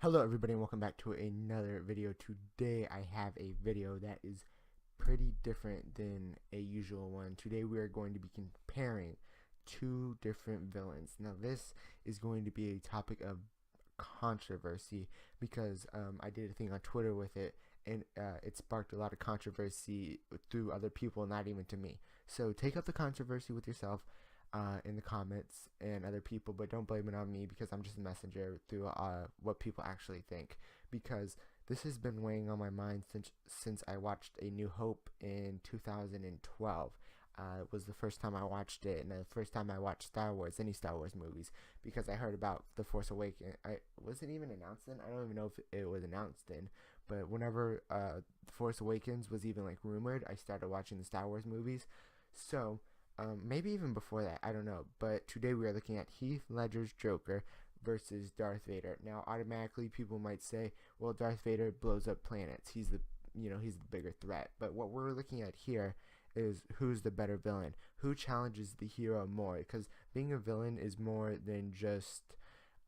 Hello everybody and welcome back to another video. Today I have a video that is pretty different than a usual one. Today we are going to be comparing two different villains. Now this is going to be a topic of controversy because I did a thing on Twitter with it, and it sparked a lot of controversy through other people, not even to me. So take up the controversy with yourself in the comments and other people, but don't blame it on me because I'm just a messenger through what people actually think. Because this has been weighing on my mind since I watched A New Hope in 2012. It was the first time I watched it, and the first time I watched Star Wars, any Star Wars movies, because I heard about The Force Awakens. I wasn't even announced then. I don't even know if it was announced then, but whenever The Force Awakens was even like rumored, I started watching the Star Wars movies. So maybe even before that, I don't know. But today we are looking at Heath Ledger's Joker versus Darth Vader. Now, automatically, people might say, "Well, Darth Vader blows up planets. He's the bigger threat." But what we're looking at here is who's the better villain, who challenges the hero more. Because being a villain is more than just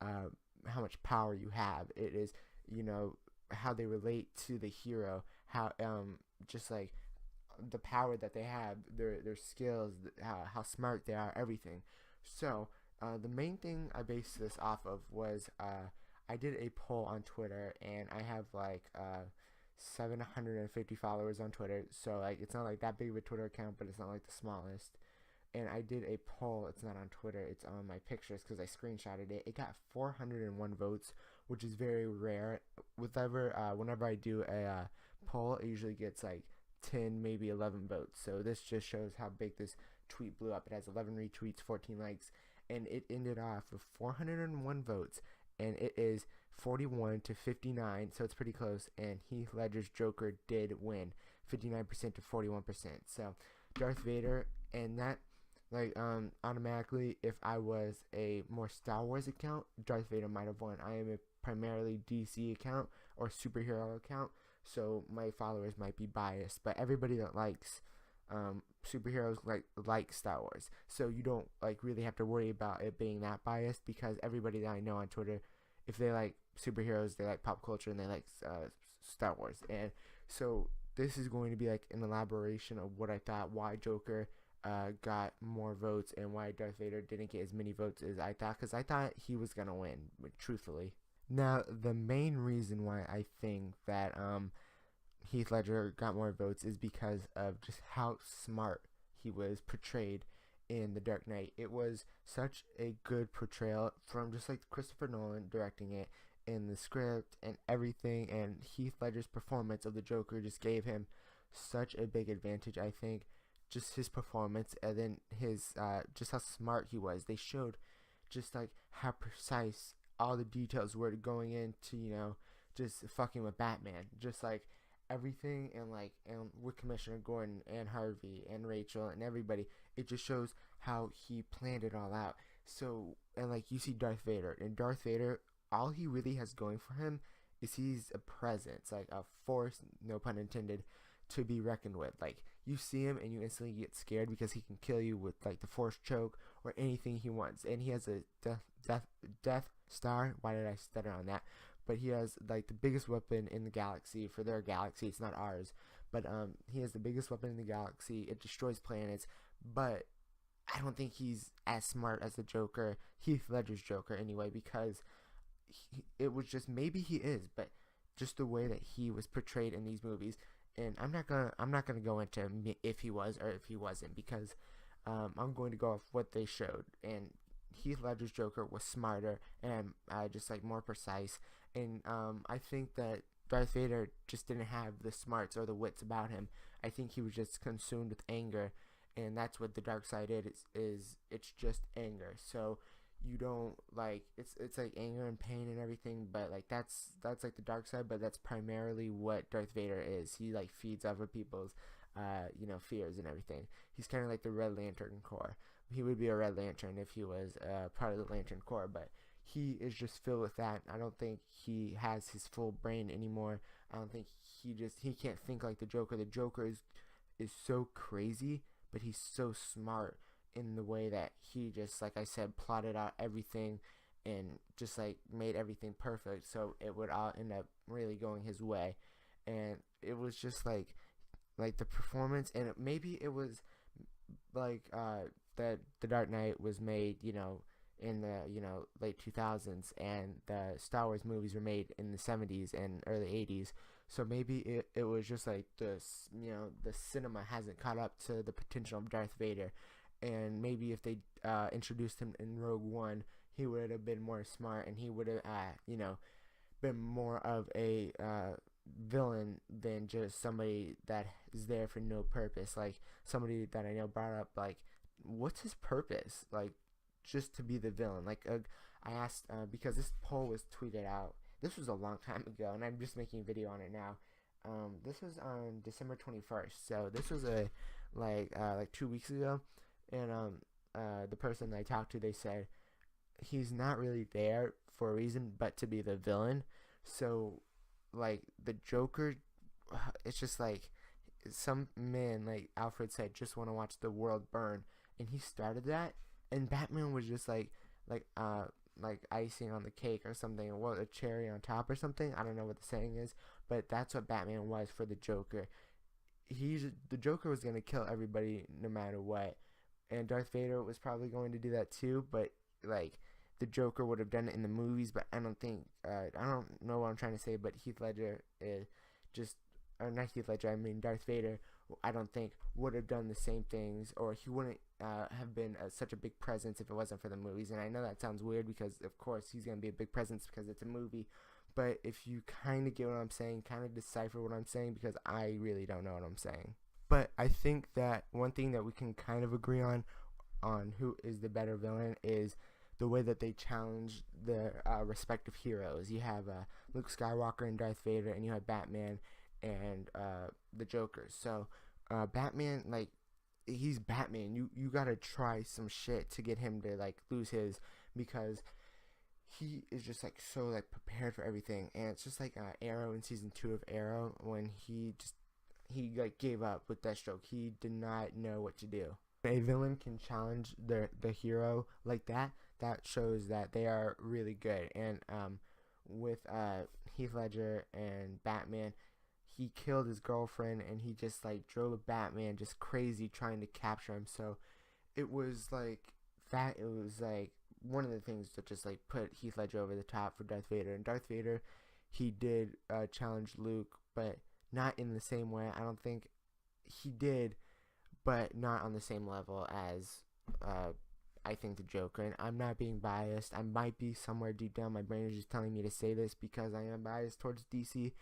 how much power you have. It is, how they relate to the hero, how just like the power that they have, their skills, how smart they are, everything. So the main thing I based this off of was I did a poll on Twitter, and I have like 750 followers on Twitter. So like it's not like that big of a Twitter account, but it's not like the smallest. And I did a poll. It's not on Twitter. It's on my pictures because I screenshotted it. It got 401 votes, which is very rare. Whenever I do a poll, it usually gets like 10, maybe 11 votes. So this just shows how big this tweet blew up. It has 11 retweets, 14 likes, and it ended off with 401 votes, and it is 41 to 59, so it's pretty close. And Heath Ledger's Joker did win, 59% to 41%. So Darth Vader, and that automatically, if I was a more Star Wars account, Darth Vader might have won. I am a primarily DC account or superhero account, so my followers might be biased, but everybody that likes superheroes like Star Wars, so you don't like really have to worry about it being that biased, because everybody that I know on Twitter, if they like superheroes, they like pop culture, and they like Star Wars. And so this is going to be like an elaboration of what I thought, why Joker got more votes and why Darth Vader didn't get as many votes as I thought, because I thought he was gonna win, truthfully. Now, the main reason why I think that Heath Ledger got more votes is because of just how smart he was portrayed in The Dark Knight. It was such a good portrayal from just like Christopher Nolan directing it, in the script and everything, and Heath Ledger's performance of the Joker just gave him such a big advantage, I think. Just his performance, and then his just how smart he was. They showed just like how precise all the details were going into, just fucking with Batman, just like everything. And like, and with Commissioner Gordon and Harvey and Rachel and everybody, it just shows how he planned it all out. So, and like you see Darth Vader, and Darth Vader, all he really has going for him is he's a presence, like a force, no pun intended, to be reckoned with. Like, you see him and you instantly get scared because he can kill you with like the force choke or anything he wants. And he has a death star. Why did I stutter on that? But he has like the biggest weapon in the galaxy, for their galaxy. It's not ours, but he has the biggest weapon in the galaxy. It destroys planets, but I don't think he's as smart as the Joker, Heath Ledger's Joker, anyway, because it was just, maybe he is, but just the way that he was portrayed in these movies. And I'm not gonna go into if he was or if he wasn't, because I'm going to go off what they showed. And Heath Ledger's Joker was smarter and just like more precise. And I think that Darth Vader just didn't have the smarts or the wits about him. I think he was just consumed with anger, and that's what the dark side is it's just anger. So you don't like, it's like anger and pain and everything, but like that's like the dark side, but that's primarily what Darth Vader is. He like feeds off of people's fears and everything. He's kind of like the Red Lantern Corps. He would be a Red Lantern if he was part of the Lantern Corps, but he is just filled with that. I don't think he has his full brain anymore. I don't think he can't think like the Joker. The Joker is so crazy, but he's so smart in the way that he just, like I said, plotted out everything and just like made everything perfect, so it would all end up really going his way. And it was just like the performance, and maybe it was like that the Dark Knight was made, in the late 2000s, and the Star Wars movies were made in the 70s and early 80s. So maybe it was just like the cinema hasn't caught up to the potential of Darth Vader, and maybe if they introduced him in Rogue One, he would have been more smart, and he would have been more of a villain than just somebody that is there for no purpose. Like somebody that I know brought up, like, what's his purpose? Like, just to be the villain. Like, I asked because this poll was tweeted out. This was a long time ago, and I'm just making a video on it now. This was on December 21st, so this was like 2 weeks ago. And the person I talked to, they said he's not really there for a reason but to be the villain. So like the Joker, it's just like some man, like Alfred said, just want to watch the world burn, and he started that, and Batman was just like icing on the cake or something, or a cherry on top or something. I don't know what the saying is, but that's what Batman was for the Joker. The Joker was gonna kill everybody no matter what, and Darth Vader was probably going to do that too. But like the Joker would have done it in the movies, but I don't think I don't know what I'm trying to say. But Heath Ledger or not Heath Ledger, I mean Darth Vader, I don't think would have done the same things, or he wouldn't have been such a big presence if it wasn't for the movies. And I know that sounds weird because of course he's going to be a big presence because it's a movie, but if you kind of get what I'm saying, kind of decipher what I'm saying, because I really don't know what I'm saying. But I think that one thing that we can kind of agree on who is the better villain is the way that they challenge their respective heroes. You have Luke Skywalker and Darth Vader, and you have Batman and the Joker. So Batman, like, he's Batman. You gotta try some shit to get him to like lose his, because he is just like so like prepared for everything. And it's just like Arrow in season 2 of Arrow, when he like gave up with Deathstroke. He did not know what to do. A villain can challenge the hero like that. That shows that they are really good. And with Heath Ledger and Batman, he killed his girlfriend, and he just like drove Batman just crazy trying to capture him. So it was like that. It was like one of the things that just like put Heath Ledger over the top for Darth Vader. And Darth Vader, he did challenge Luke, but not in the same way. I don't think he did, but not on the same level as I think the Joker. And I'm not being biased. I might be somewhere deep down. My brain is just telling me to say this because I am biased towards DC.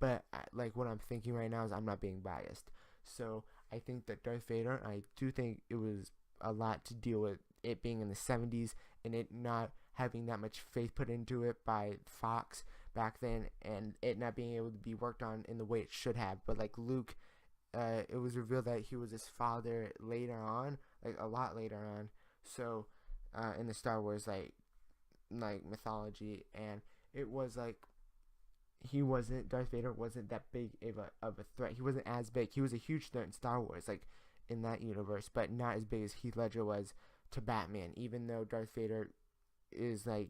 But like what I'm thinking right now is I'm not being biased. So I think that Darth Vader, I do think it was a lot to deal with it being in the 70s and it not having that much faith put into it by Fox back then, and it not being able to be worked on in the way it should have. But like Luke, it was revealed that he was his father later on, like a lot later on. So in the Star Wars like mythology, and it was like Darth Vader wasn't that big of a threat. He wasn't as big. He was a huge threat in Star Wars, like in that universe, but not as big as Heath Ledger was to Batman. Even though Darth Vader is like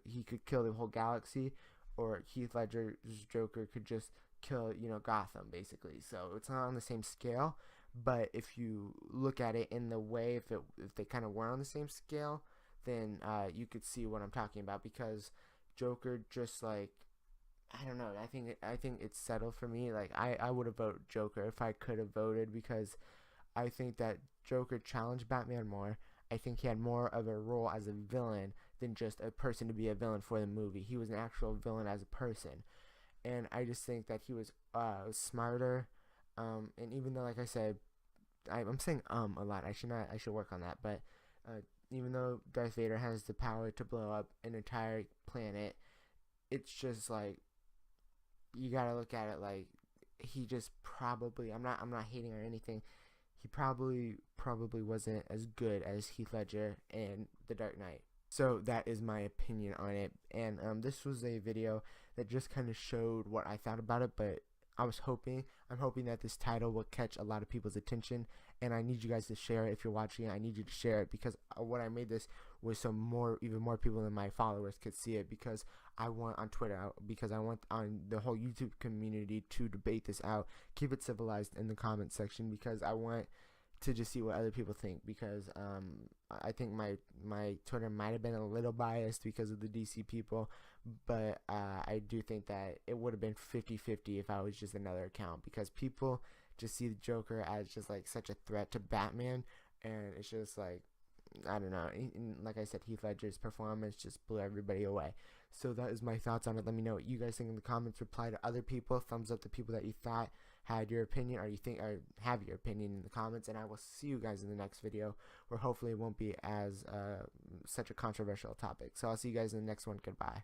he could kill the whole galaxy, or Heath Ledger's Joker could just kill Gotham basically. So it's not on the same scale, but if you look at it in the way, if they kind of were on the same scale, then you could see what I'm talking about. Because Joker just like, I don't know, I think it's settled for me. Like I would have voted Joker if I could have voted, because I think that Joker challenged Batman more. I think he had more of a role as a villain than just a person to be a villain for the movie. He was an actual villain as a person. And I just think that he was smarter. And even though, like I said, I'm saying a lot. I should work on that. But even though Darth Vader has the power to blow up an entire planet, it's just like, you gotta look at it like he just probably, I'm not hating or anything, he probably wasn't as good as Heath Ledger in The Dark Knight. So that is my opinion on it. And this was a video that just kind of showed what I thought about it, but I'm hoping that this title will catch a lot of people's attention, and I need you guys to share it. If you're watching it, I need you to share it, because when I made this was so even more people than my followers could see it, because I want on Twitter, because I want on the whole YouTube community to debate this out, keep it civilized in the comment section, because I want to just see what other people think, because I think my Twitter might have been a little biased because of the DC people, but I do think that it would have been 50-50 if I was just another account, because people just see the Joker as just like such a threat to Batman, and it's just like, I don't know, like I said, Heath Ledger's performance just blew everybody away. So that is my thoughts on it. Let me know what you guys think in the comments. Reply to other people, thumbs up the people that you thought had your opinion, or have your opinion in the comments, and I will see you guys in the next video, where hopefully it won't be as such a controversial topic. So I'll see you guys in the next one. Goodbye.